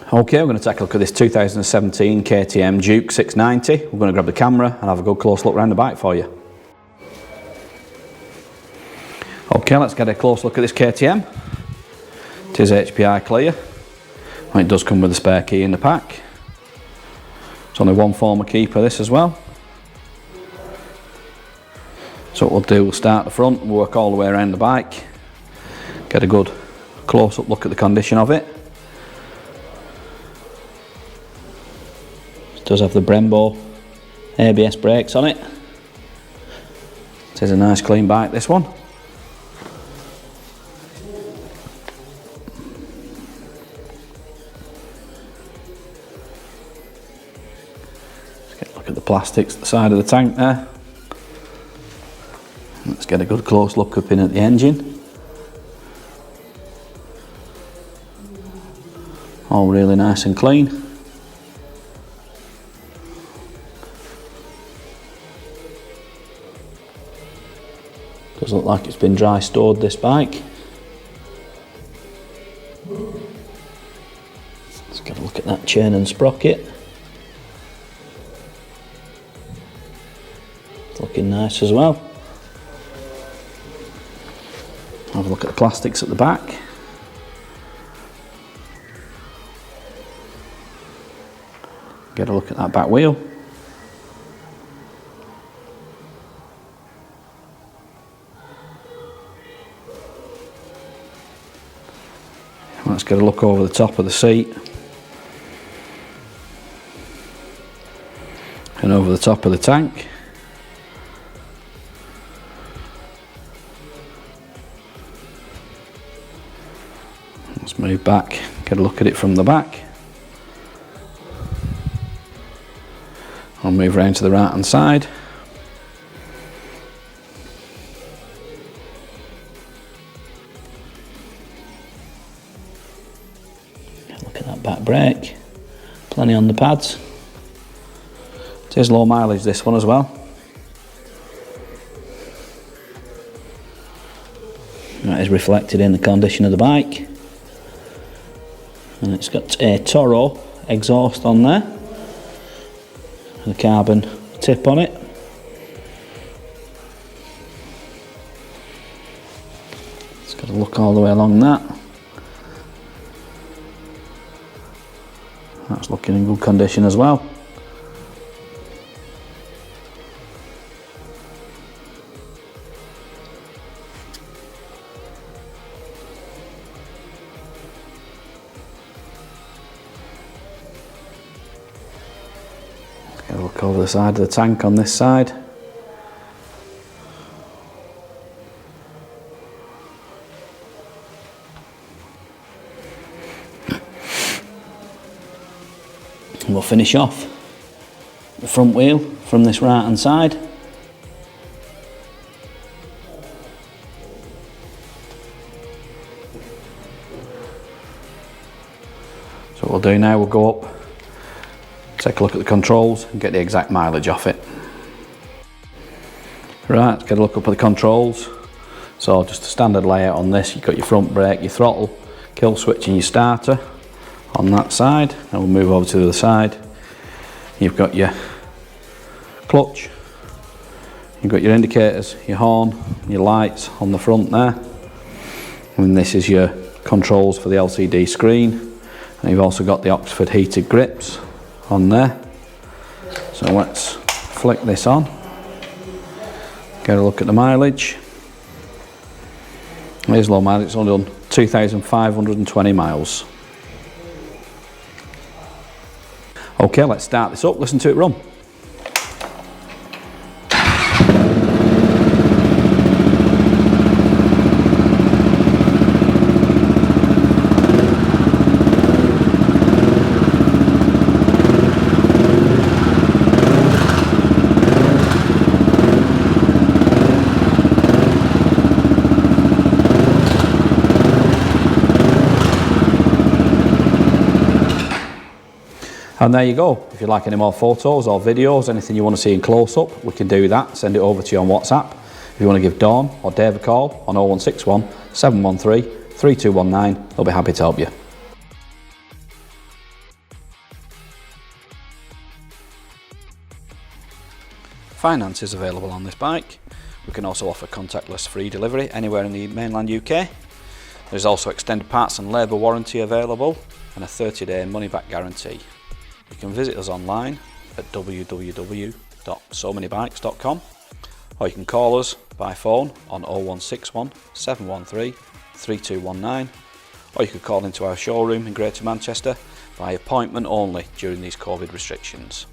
Okay, we're going to take a look at this 2017 KTM Duke 690. We're going to grab the camera and have a good close look around the bike for you. Okay, let's get a close look at this KTM. It is HPI clear. And it does come with a spare key in the pack. It's only one form of key for this as well. So what we'll do, we'll start at the front and work all the way around the bike. Get a good close-up look at the condition of it. It does have the Brembo ABS brakes on it. It is a nice clean bike, this one. Let's get a look at the plastics at the side of the tank there. Let's get a good close look up in at the engine. All really nice and clean. Does look like it's been dry stored, this bike. Let's get a look at that chain and sprocket. It's looking nice as well. Have a look at the plastics at the back. Get a look at that back wheel. Let's get a look over the top of the seat and over the top of the tank. Let's move back, get a look at it from the back. I'll move around to the right hand side. Look at that back brake, plenty on the pads. It is low mileage, this one as well. That is reflected in the condition of the bike. And it's got a Toro exhaust on there, and a carbon tip on it. It's got a look all the way along that. That's looking in good condition as well. Get a look over the side of the tank on this side. And we'll finish off the front wheel from this right hand side. So what we'll do now, we'll go up, take a look at the controls and get the exact mileage off it. Right, let's get a look up at the controls. So just a standard layout on this, you've got your front brake, your throttle, kill switch and your starter on that side. And we'll move over to the other side. You've got your clutch, you've got your indicators, your horn, your lights on the front there. And this is your controls for the LCD screen. And you've also got the Oxford heated grips on there. So let's flick this on, get a look at the mileage. It is low mileage, it's only done 2,520 miles. Okay, let's start this up, listen to it run. And there you go. If you'd like any more photos or videos, anything you want to see in close-up, we can do that. Send it over to you on WhatsApp. If you want to give Dawn or Dave a call on 0161 713 3219, they'll be happy to help you. Finance is available on this bike. We can also offer contactless free delivery anywhere in the mainland UK. There's also extended parts and labour warranty available and a 30-day money-back guarantee. You can visit us online at www.SoManyBikes.com, or you can call us by phone on 0161 713 3219, or you could call into our showroom in Greater Manchester by appointment only during these COVID restrictions.